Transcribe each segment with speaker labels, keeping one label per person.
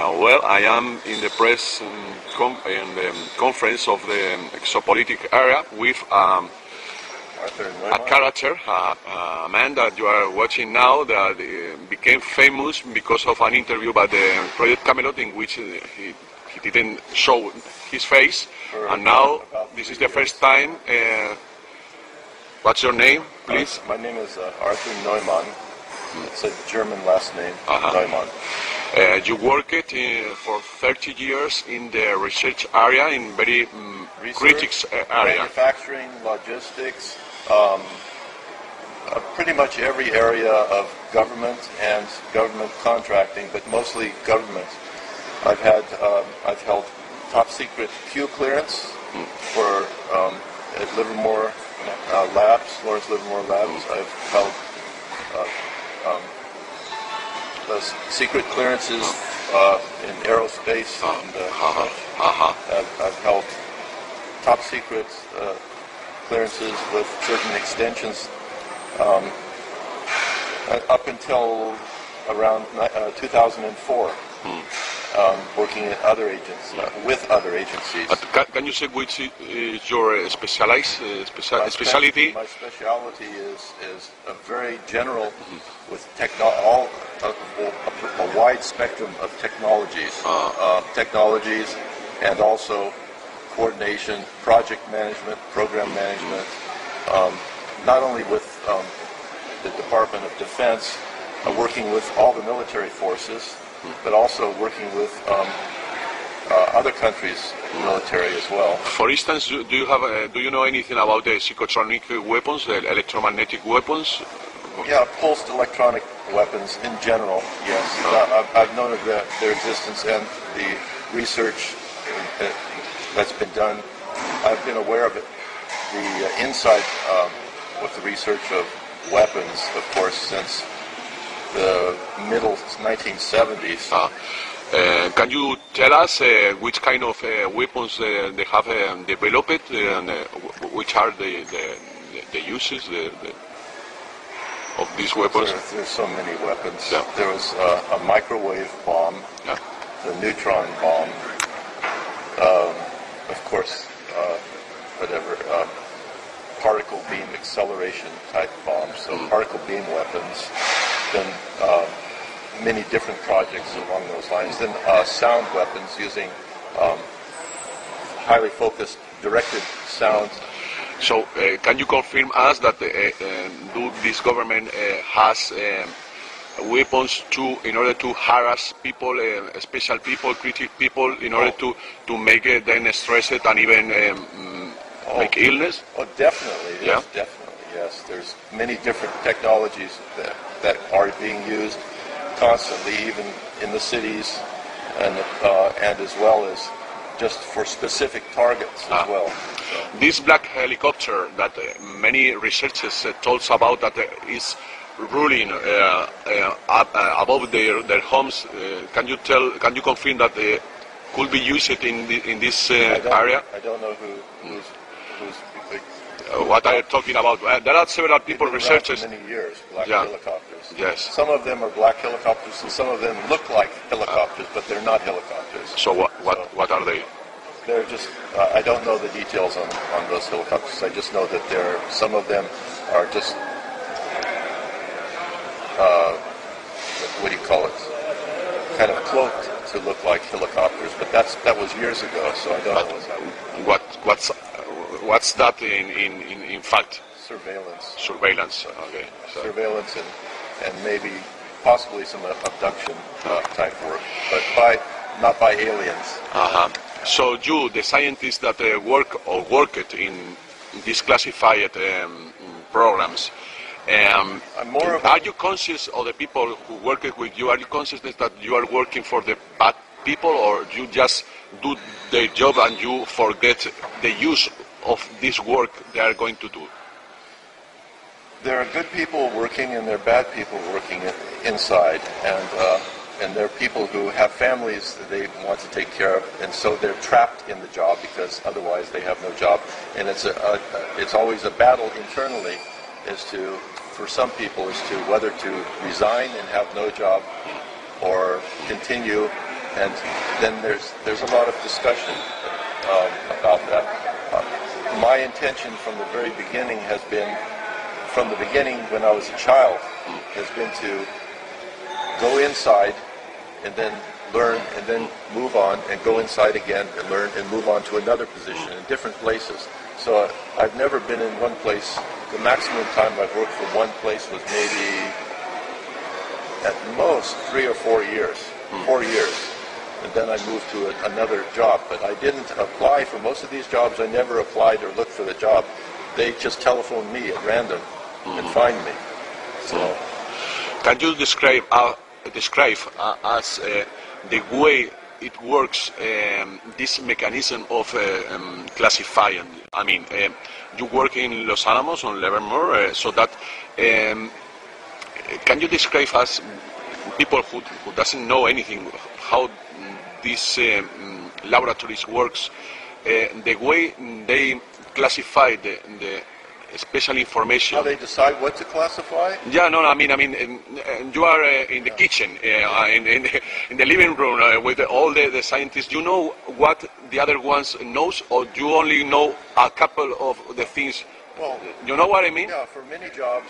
Speaker 1: Well, I am in the press in the conference of the Psicotronicas area with a character, a man that you are watching now that became famous because of an interview by the Project Camelot in which he didn't show his face, and now this is the first time. What's your name, please?
Speaker 2: My name is Arthur Neumann. It's a German last name, Neumann.
Speaker 1: You worked for 30 years in the research area, in very critics area.
Speaker 2: Manufacturing, logistics, pretty much every area of government and government contracting, but mostly government. I've held top secret Q clearance for at Livermore Labs, Lawrence Livermore Labs. I've held those secret clearances in aerospace, and I've held top secret clearances with certain extensions up until around 2004. Working at other agencies, with other agencies.
Speaker 1: Can you say which is your specialty?
Speaker 2: My specialty is a very general, with a wide spectrum of technologies, and also coordination, project management, program management, not only with the Department of Defense, working with all the military forces, but also working with other countries' military as well.
Speaker 1: For instance, do you know anything about the psychotronic weapons, the electromagnetic weapons?
Speaker 2: Yeah, pulsed electronic weapons in general, yes. I've known of their existence and the research that's been done. I've been aware of it. The insight with the research of weapons, of course, since the middle 1970s.
Speaker 1: Can you tell us which kind of weapons they have developed, and which are the uses of these weapons?
Speaker 2: There's so many weapons.
Speaker 1: Yeah.
Speaker 2: There was a microwave bomb, the neutron bomb, of course, particle beam acceleration type bombs, so particle beam weapons. Then many different projects along those lines. Then sound weapons using highly focused, directed sound.
Speaker 1: So, can you confirm us that this government has weapons in order to harass people, special people, critical people, in order to make them stressed and even make illness?
Speaker 2: Oh, definitely.
Speaker 1: Yeah?
Speaker 2: Definitely, yes. There's many different technologies that are being used constantly, even in the cities, and as well as just for specific targets as well. So.
Speaker 1: This black helicopter that many researchers told about that is ruling above their homes. Can you confirm that they could be used in this area?
Speaker 2: I don't know who's
Speaker 1: what are you talking about? There are several people, researchers.
Speaker 2: For many years, black helicopters.
Speaker 1: Yes.
Speaker 2: Some of them are black helicopters, and some of them look like helicopters, but they're not helicopters.
Speaker 1: So what are they?
Speaker 2: They're just. I don't know the details on those helicopters. I just know that some of them are just. What do you call it? Kind of cloaked to look like helicopters, but that was years ago, so I don't know what's happening.
Speaker 1: What's that in fact?
Speaker 2: Surveillance.
Speaker 1: Surveillance. Okay. So.
Speaker 2: Surveillance and maybe possibly some abduction type work, but not by aliens.
Speaker 1: So you, the scientists that worked in these classified programs, are you conscious of the people who work with you? Are you conscious that you are working for the bad people, or you just do their job and you forget the use of this work they are going to do?
Speaker 2: There are good people working and there are bad people working inside, and there are people who have families that they want to take care of, and so they're trapped in the job because otherwise they have no job. And it's always a battle internally for some people as to whether to resign and have no job or continue And then there's a lot of discussion about that. My intention from the very beginning has been, from the beginning when I was a child, has been to go inside and then learn and then move on and go inside again and learn and move on to another position in different places. So I've never been in one place. The maximum time I've worked for one place was maybe at most 3 or 4 years. 4 years. And then I moved to another job. But I didn't apply for most of these jobs. I never applied or looked for the job. They just telephoned me at random and find me. So,
Speaker 1: can you describe as the way it works, this mechanism of classifying? I mean, you work in Los Alamos on Livermore, so that can you describe us, people who doesn't know anything, how these laboratories works, the way they classify the special information?
Speaker 2: How they decide what to classify?
Speaker 1: Yeah, no, I mean, you are in the kitchen, in the living room with all the scientists. You know what the other ones knows, or you only know a couple of the things?
Speaker 2: Well,
Speaker 1: you know what I mean?
Speaker 2: Yeah, for many jobs,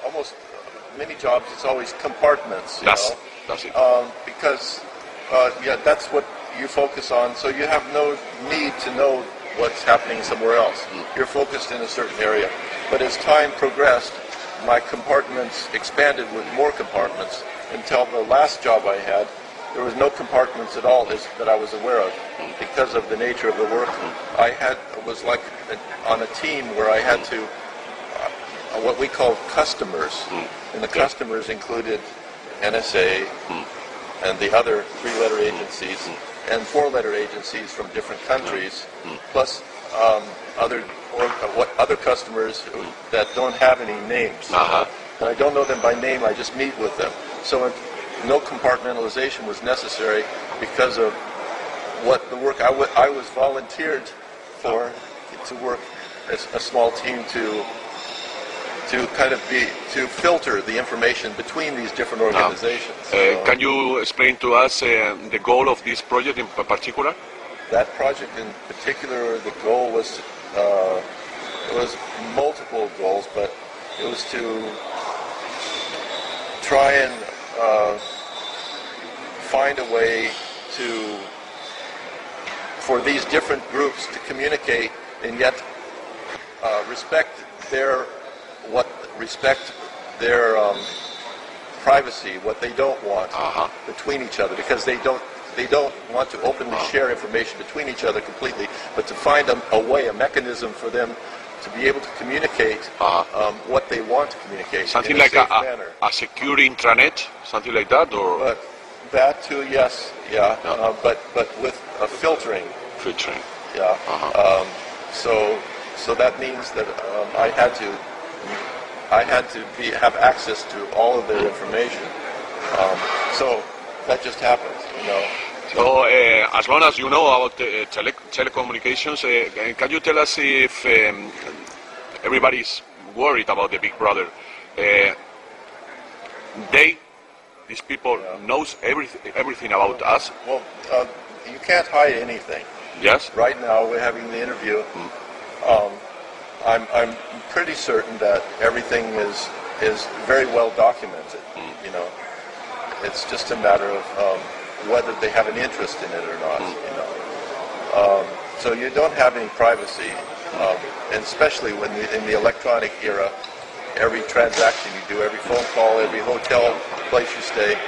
Speaker 2: almost many jobs, it's always compartments.
Speaker 1: That's it.
Speaker 2: Because that's what you focus on. So you have no need to know what's happening somewhere else. You're focused in a certain area. But as time progressed, my compartments expanded with more compartments until the last job I had, there was no compartments at all that I was aware of because of the nature of the work. I was like on a team where I had to, what we call customers, and the customers included NSA and the other 3-letter agencies and 4-letter agencies from different countries, plus other customers that don't have any names. And I don't know them by name, I just meet with them. So no compartmentalization was necessary because of what the work I was volunteered for, to work as a small team to filter the information between these different organizations.
Speaker 1: Can you explain to us the goal of this project in particular?
Speaker 2: That project in particular, the goal was, it was multiple goals, but it was to try and find a way for these different groups to communicate and yet respect their privacy, what they don't want between each other, because they don't want to openly share information between each other completely, but to find a way, a mechanism for them to be able to communicate what they want to communicate.
Speaker 1: Something like a secure intranet, something like that, or?
Speaker 2: But that too, yes, yeah. But with a filtering.
Speaker 1: Filtering.
Speaker 2: Yeah. So that means that I had to have access to all of their information. So that just happened,
Speaker 1: So as long as you know about telecommunications, can you tell us if everybody's worried about the Big Brother? These people knows everything about us?
Speaker 2: Well, you can't hide anything.
Speaker 1: Yes.
Speaker 2: Right now we're having the interview. I'm pretty certain that everything is very well documented. It's just a matter of whether they have an interest in it or not. So you don't have any privacy, and especially when in the electronic era, every transaction you do, every phone call, every hotel place you stay,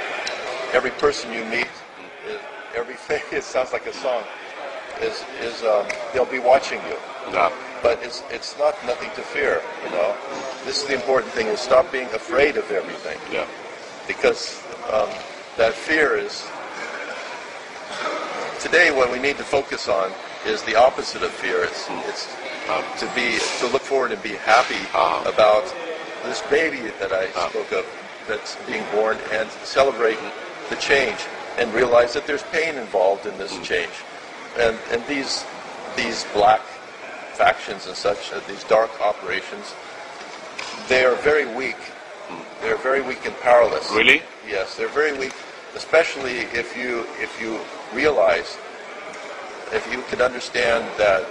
Speaker 2: every person you meet, everything. It sounds like a song. They'll be watching you.
Speaker 1: No.
Speaker 2: But it's not nothing to fear, This is the important thing, is stop being afraid of everything.
Speaker 1: Yeah.
Speaker 2: Because that fear is, today what we need to focus on is the opposite of fear. It's to look forward and be happy about this baby that I spoke of that's being born, and celebrate the change and realize that there's pain involved in this change. And these black factions and such, these dark operations, they are very weak. They're very weak and powerless.
Speaker 1: Really?
Speaker 2: Yes, they're very weak, especially if you realize, if you could understand that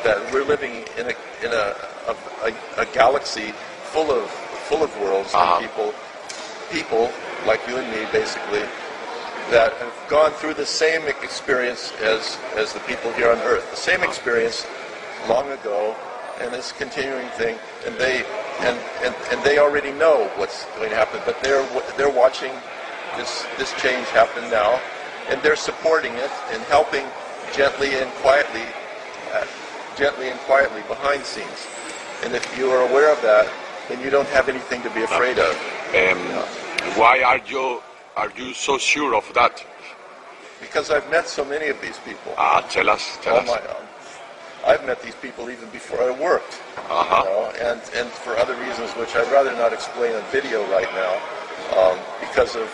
Speaker 2: that we're living in a galaxy full of worlds and people like you and me, basically, that have gone through the same experience as the people here on Earth, the same experience long ago, and this continuing thing, and they already know what's going to happen, but they're watching this change happen now, and they're supporting it and helping gently and quietly behind scenes. And if you are aware of that, then you don't have anything to be afraid of.
Speaker 1: Why are you so sure of that?
Speaker 2: Because I've met so many of these people.
Speaker 1: Tell us.
Speaker 2: I've met these people even before I worked, you know, and for other reasons which I'd rather not explain on video right now, because of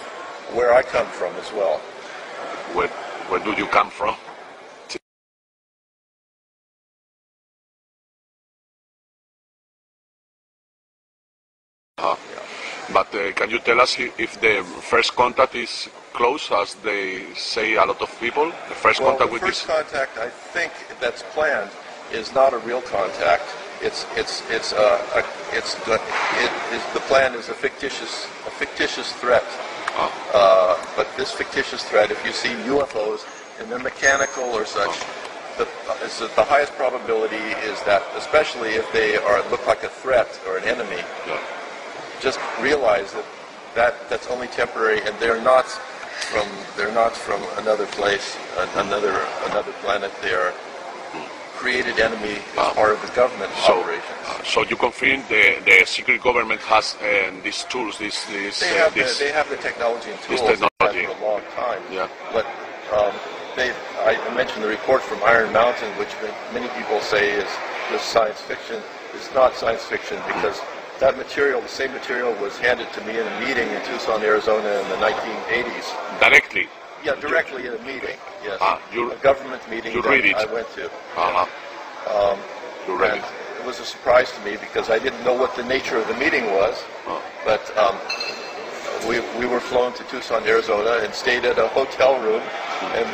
Speaker 2: where I come from as well.
Speaker 1: Where do you come from? But can you tell us if the first contact is close, as they say a lot of people? The first contact with this?
Speaker 2: The first contact, I think, that's planned is not a real contact. The plan is a fictitious threat. But this fictitious threat, if you see UFOs and they're mechanical or such, the highest probability is that, especially if they look like a threat or an enemy. Just realize that's only temporary, and they're not from another place, another planet. They are created enemy as part of the government operations.
Speaker 1: So you confirm the secret government has these tools, they have
Speaker 2: the technology and tools for a long time.
Speaker 1: Yeah.
Speaker 2: But I mentioned the report from Iron Mountain, which many people say is just science fiction. It's not science fiction because that material, the same material, was handed to me in a meeting in Tucson, Arizona in the 1980s.
Speaker 1: Directly?
Speaker 2: Yeah, directly in a meeting, yes. A government meeting that I went to.
Speaker 1: You read it?
Speaker 2: It was a surprise to me because I didn't know what the nature of the meeting was. But we were flown to Tucson, Arizona and stayed at a hotel room. And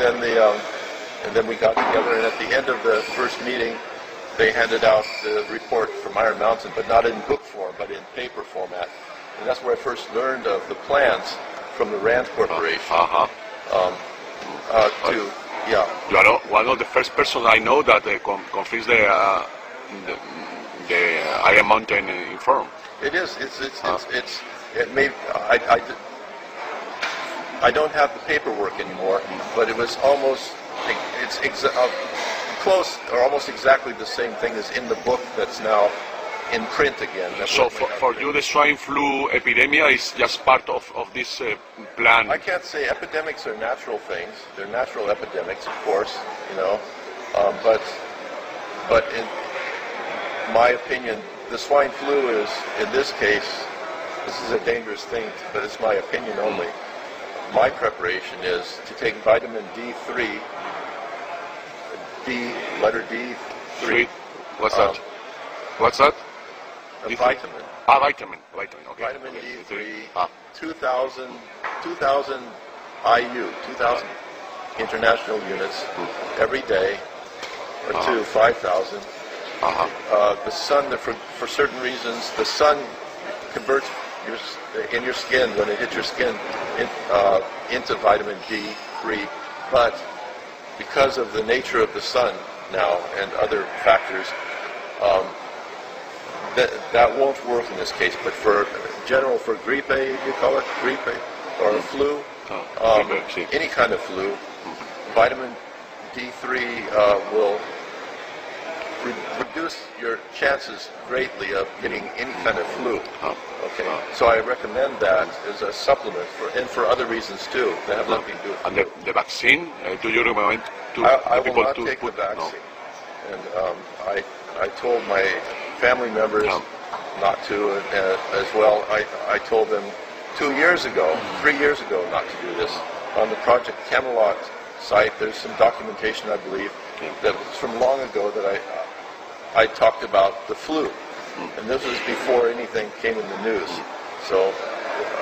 Speaker 2: then we got together, and at the end of the first meeting, they handed out the report from Iron Mountain, but not in book form, but in paper format. And that's where I first learned of the plans from the RAND Corporation.
Speaker 1: You are one of the first persons I know that confirms the Iron Mountain inform.
Speaker 2: It is. I don't have the paperwork anymore, but it was almost. Close or almost exactly the same thing as in the book that's now in print again.
Speaker 1: So for you, the swine flu epidemic is just part of this plan?
Speaker 2: I can't say. Epidemics are natural things. They're natural epidemics, of course, you know. But in my opinion, the swine flu is, in this case, this is a dangerous thing, but it's my opinion only. My preparation is to take vitamin D3, letter D3.
Speaker 1: What's that? What's that?
Speaker 2: A vitamin.
Speaker 1: Vitamin. Okay.
Speaker 2: Vitamin D3, 2,000 IU, 2,000 international units every day, or 5,000. The sun, for certain reasons, the sun converts in your skin, when it hits your skin, into vitamin D3, but because of the nature of the sun now and other factors, that won't work in this case. But for grippe, you call it grippe, or flu, any kind of flu, vitamin D3 will reduce your chances greatly of getting any kind of flu. Okay, so I recommend that as a supplement for other reasons too. That have nothing to do with
Speaker 1: and the vaccine. Do you recommend to people
Speaker 2: will not take the vaccine? No. And I told my family members not to as well. I told them 3 years ago, not to do this. On the Project Camelot site, there's some documentation, I believe, that was from long ago that I talked about the flu. And this was before anything came in the news. So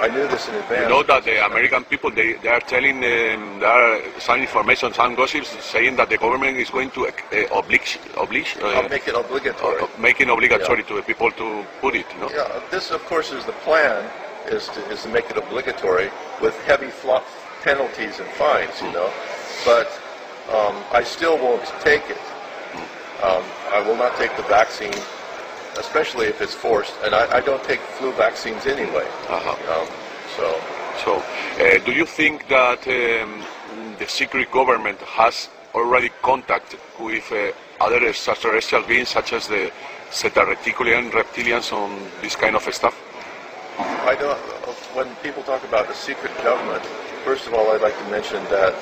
Speaker 2: I knew this in advance.
Speaker 1: You know that the American people, they are telling, there are some information, some gossips saying that the government is going to
Speaker 2: make it obligatory.
Speaker 1: Making obligatory to the people to put it, you know?
Speaker 2: Yeah, this of course is the plan, is to make it obligatory with heavy penalties and fines, you know. But I still won't take it. I will not take the vaccine, especially if it's forced, and I don't take flu vaccines anyway.
Speaker 1: Do you think that the secret government has already contact with other extraterrestrial beings, such as the reptilians on this kind of stuff?
Speaker 2: I don't. When people talk about the secret government, first of all, I'd like to mention that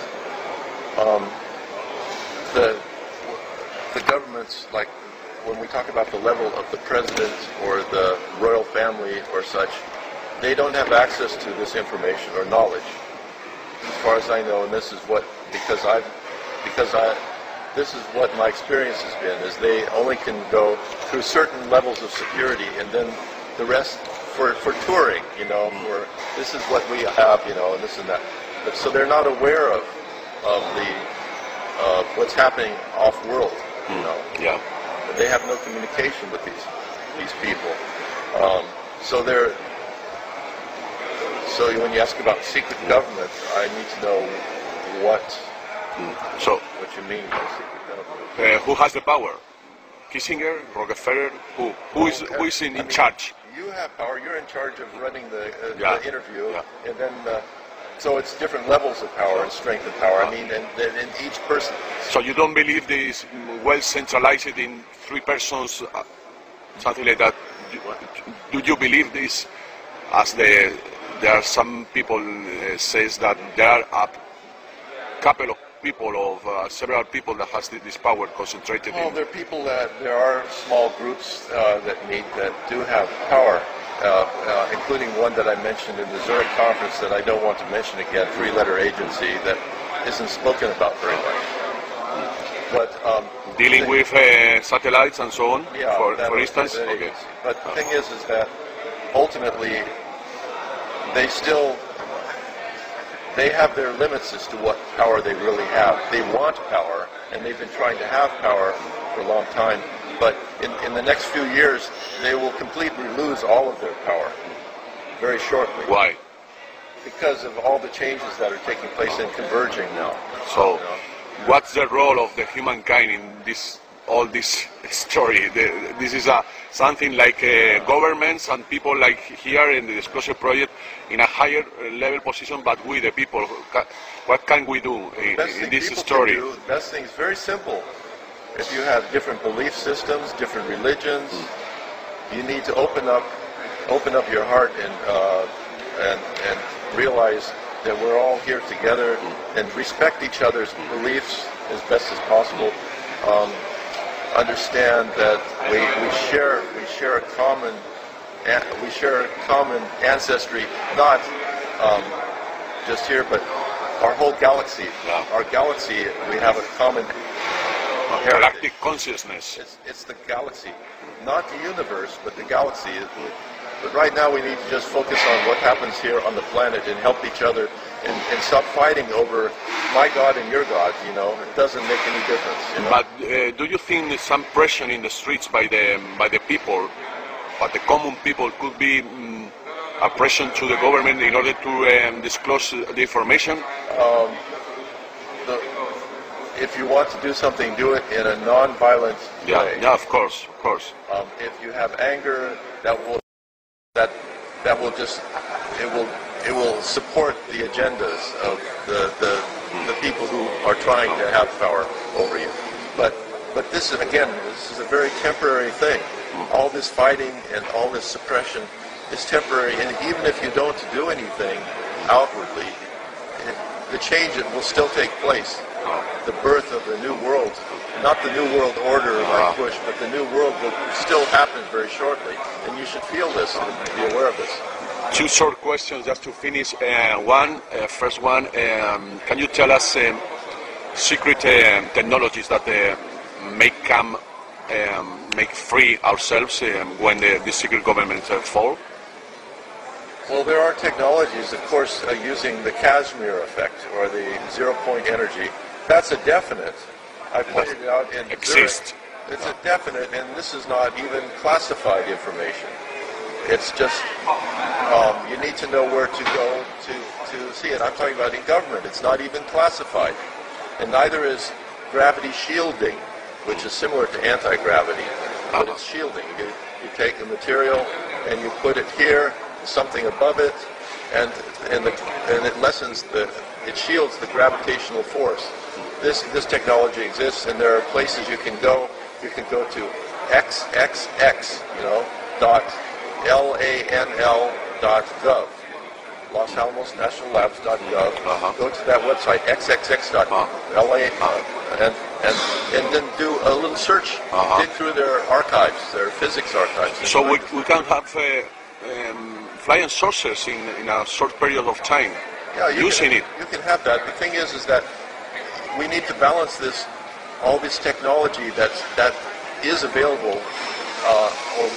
Speaker 2: the governments, like when we talk about the level of the president or the royal family or such, they don't have access to this information or knowledge, as far as I know. And this is what this is what my experience has been, is they only can go through certain levels of security, and then the rest for touring, you know, this is what we have, you know, and this and that. But so they're not aware of what's happening off-world, you know.
Speaker 1: Yeah.
Speaker 2: They have no communication with these people. So when you ask about secret government, I need to know what you mean by secret government.
Speaker 1: Who has the power? Kissinger, Rockefeller? Who is in charge?
Speaker 2: You have power. You're in charge of running the interview, and then so it's different levels of power and strength of power. I mean, and in each person.
Speaker 1: So you don't believe this well centralized in 3 persons, something like that? Do you believe this, as there are some people says that there are a couple of people, several people that has this power concentrated in?
Speaker 2: There are small groups that do have power, including one that I mentioned in the Zurich conference that I don't want to mention again, 3-letter agency that isn't spoken about very much. But
Speaker 1: dealing with satellites and so on, for instance?
Speaker 2: Okay. But the thing is that ultimately they have their limits as to what power they really have. They want power, and they've been trying to have power for a long time. But in the next few years, they will completely lose all of their power very shortly.
Speaker 1: Why?
Speaker 2: Because of all the changes that are taking place and converging now.
Speaker 1: So, what's the role of the humankind in all this story? This is something like governments and people like here in the Disclosure Project in a higher level position, but we the people. What can we do in this story?
Speaker 2: The best thing is very simple. If you have different belief systems, different religions, you need to open up your heart and realize that we're all here together, and respect each other's beliefs as best as possible. Understand that we share a common ancestry, not just here, but our whole galaxy.
Speaker 1: Yeah.
Speaker 2: Our galaxy, we have a common
Speaker 1: galactic consciousness.
Speaker 2: It's the galaxy, not the universe, but the galaxy. But right now we need to just focus on what happens here on the planet and help each other and stop fighting over my God and your God, you know. It doesn't make any difference. You know?
Speaker 1: But do you think there's some pressure in the streets by the people, but the common people, could be a pressure to the government in order to disclose the information?
Speaker 2: If you want to do something, do it in a non-violent way.
Speaker 1: Yeah, of course.
Speaker 2: If you have anger, that will just it will support the agendas of the people who are trying to have power over you. But this is a very temporary thing. All this fighting and all this suppression is temporary, and even if you don't do anything outwardly, the change will still take place. The birth of the new world, not the new world order like Bush, but the new world will still happen very shortly, and you should feel this and be aware of this.
Speaker 1: 2 short questions just to finish. First one, can you tell us secret technologies that make free ourselves when the secret governments fall?
Speaker 2: Well, there are technologies, of course, using the Casimir effect or the zero-point energy. That's a definite. I pointed it out in
Speaker 1: Exist.
Speaker 2: Zurich. It's a definite, and this is not even classified information. It's just you need to know where to go to see it. I'm talking about in government. It's not even classified, and neither is gravity shielding, which is similar to anti-gravity, but it's shielding. You take the material and you put it here, something above it, and it lessens it shields the gravitational force. This technology exists, and there are places you can go. You can go to xxx, .lanl.gov, Los Alamos National Labs.gov. Go to that website, xxx.la, and then do a little search. Dig through their archives, their physics archives.
Speaker 1: So we can have flying saucers in a short period of time.
Speaker 2: Yeah,
Speaker 1: using it.
Speaker 2: You can have that. The thing is that we need to balance all this technology that is available or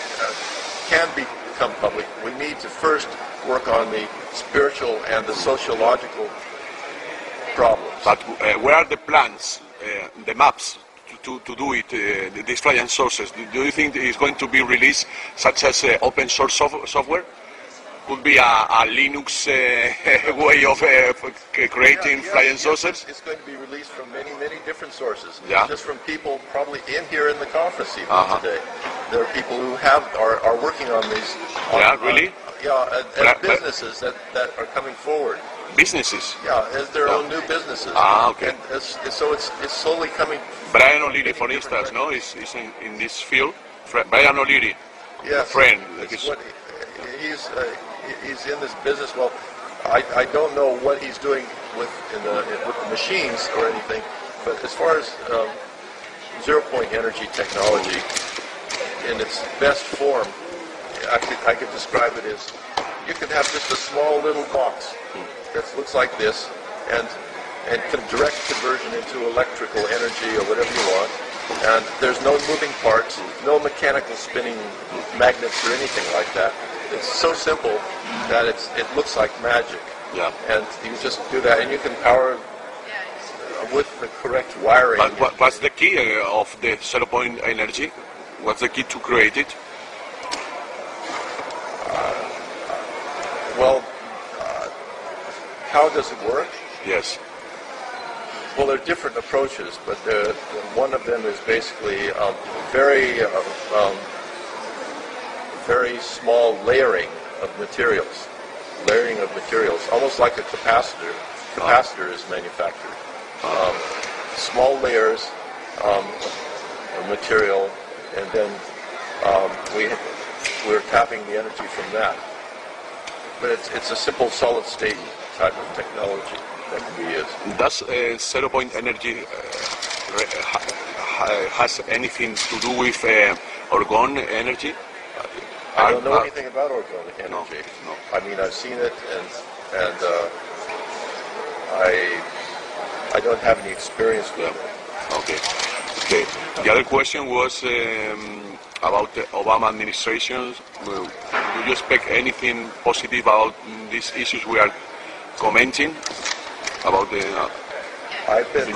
Speaker 2: can become public. We need to first work on the spiritual and the sociological problems.
Speaker 1: But where are the plans, the maps to do it, these flying sources? Do you think it's going to be released such as open source software? Could be a Linux way of creating flying sources?
Speaker 2: It's going to be released from many, many different sources.
Speaker 1: Yeah.
Speaker 2: Just from people probably here in the conference even today. There are people who are working on these.
Speaker 1: Really?
Speaker 2: And businesses that are coming forward.
Speaker 1: Businesses?
Speaker 2: Yeah, as their own new businesses.
Speaker 1: Okay.
Speaker 2: And so it's slowly coming.
Speaker 1: Brian O'Leary, for instance, is in this field. Brian O'Leary,
Speaker 2: yes,
Speaker 1: a friend.
Speaker 2: He's in this business. Well, I don't know what he's doing with the machines or anything, but as far as zero-point energy technology in its best form, I could describe it as you can have just a small little box that looks like this and direct conversion into electrical energy or whatever you want. And there's no moving parts, no mechanical spinning magnets or anything like that. It's so simple that it looks like magic.
Speaker 1: Yeah.
Speaker 2: And you just do that, and you can power with the correct wiring.
Speaker 1: But what's the key of the zero-point energy? What's the key to create it?
Speaker 2: How does it work?
Speaker 1: Yes.
Speaker 2: Well, there are different approaches, but one of them is basically very small layering of materials. Almost like a capacitor. Capacitor is manufactured. Small layers of material, and then we're tapping the energy from that. But it's a simple solid-state type of technology that can be used.
Speaker 1: Does zero-point energy has anything to do with orgone energy?
Speaker 2: I don't know anything about organic energy.
Speaker 1: No.
Speaker 2: I mean, I've seen it, and I don't have any experience with it.
Speaker 1: Okay. The other question was about the Obama administration. Do you expect anything positive about these issues we are commenting about the?
Speaker 2: I've been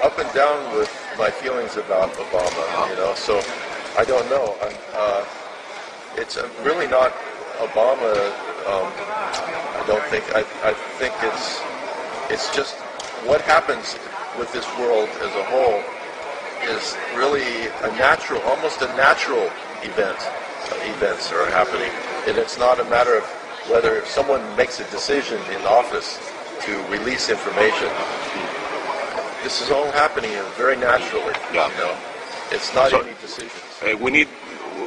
Speaker 2: up and down with my feelings about Obama. So I don't know. It's really not Obama. I don't think. I think it's just what happens with this world as a whole is really almost a natural event. Events are happening, and it's not a matter of whether someone makes a decision in office to release information. This is all happening very naturally.
Speaker 1: Yeah.
Speaker 2: It's not any decisions.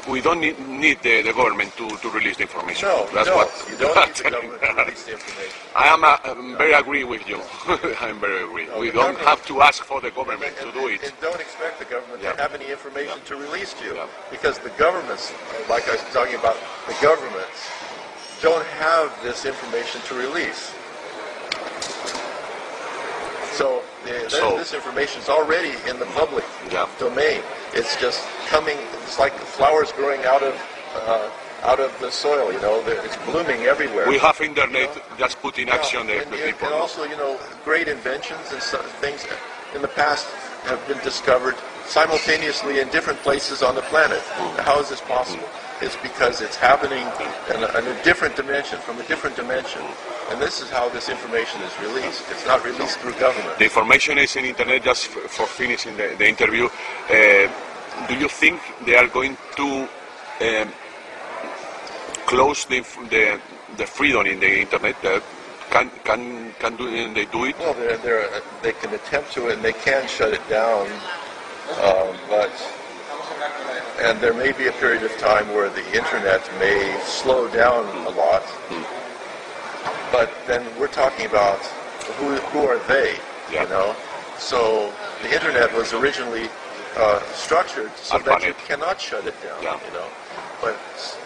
Speaker 1: We don't need the government to release the information.
Speaker 2: No,
Speaker 1: That's
Speaker 2: you don't need the government to release the information.
Speaker 1: I am very agree with you. I'm very agree. We don't have to ask for the government to do it.
Speaker 2: And don't expect the government to have any information to release to you.
Speaker 1: Yeah.
Speaker 2: Because the governments, like I was talking about, the governments don't have this information to release. So this information is already in the public domain. It's just coming. It's like flowers growing out out of the soil. You know, it's blooming everywhere.
Speaker 1: We have internet, just put in action the people.
Speaker 2: And also, you know, great inventions and things in the past have been discovered simultaneously in different places on the planet. How is this possible? It's because it's happening in a different dimension, from a different dimension. And this is how this information is released. It's not released through government.
Speaker 1: The information is in internet. Just for finishing the interview, do you think they are going to close the freedom in the internet? Can they do it?
Speaker 2: Well, they can attempt to, and they can shut it down, and there may be a period of time where the internet may slow down a lot. But then we're talking about who are they?
Speaker 1: Yeah.
Speaker 2: You know, so the internet was originally structured so that you cannot shut it down.
Speaker 1: Yeah.
Speaker 2: You know, but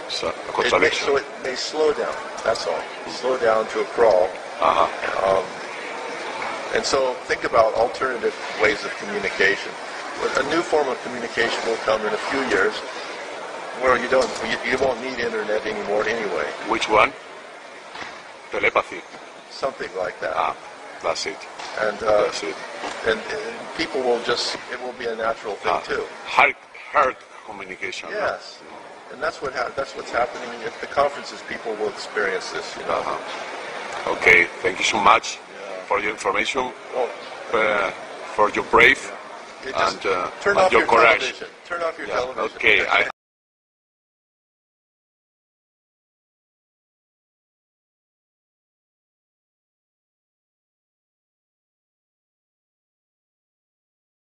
Speaker 1: so
Speaker 2: it may slow down. That's all. Slow down to a crawl. And so think about alternative ways of communication. A new form of communication will come in a few years where you won't need internet anymore anyway.
Speaker 1: Which one? Telepathy.
Speaker 2: Something like that.
Speaker 1: That's it.
Speaker 2: And
Speaker 1: that's it.
Speaker 2: And people will it will be a natural thing too.
Speaker 1: Heart communication.
Speaker 2: Yes. No? And that's what's happening at the conferences. People will experience this, you know.
Speaker 1: Okay, thank you so much for your information, for your brave and
Speaker 2: turn off
Speaker 1: your
Speaker 2: your
Speaker 1: courage.
Speaker 2: television. Turn off your television.
Speaker 1: Okay.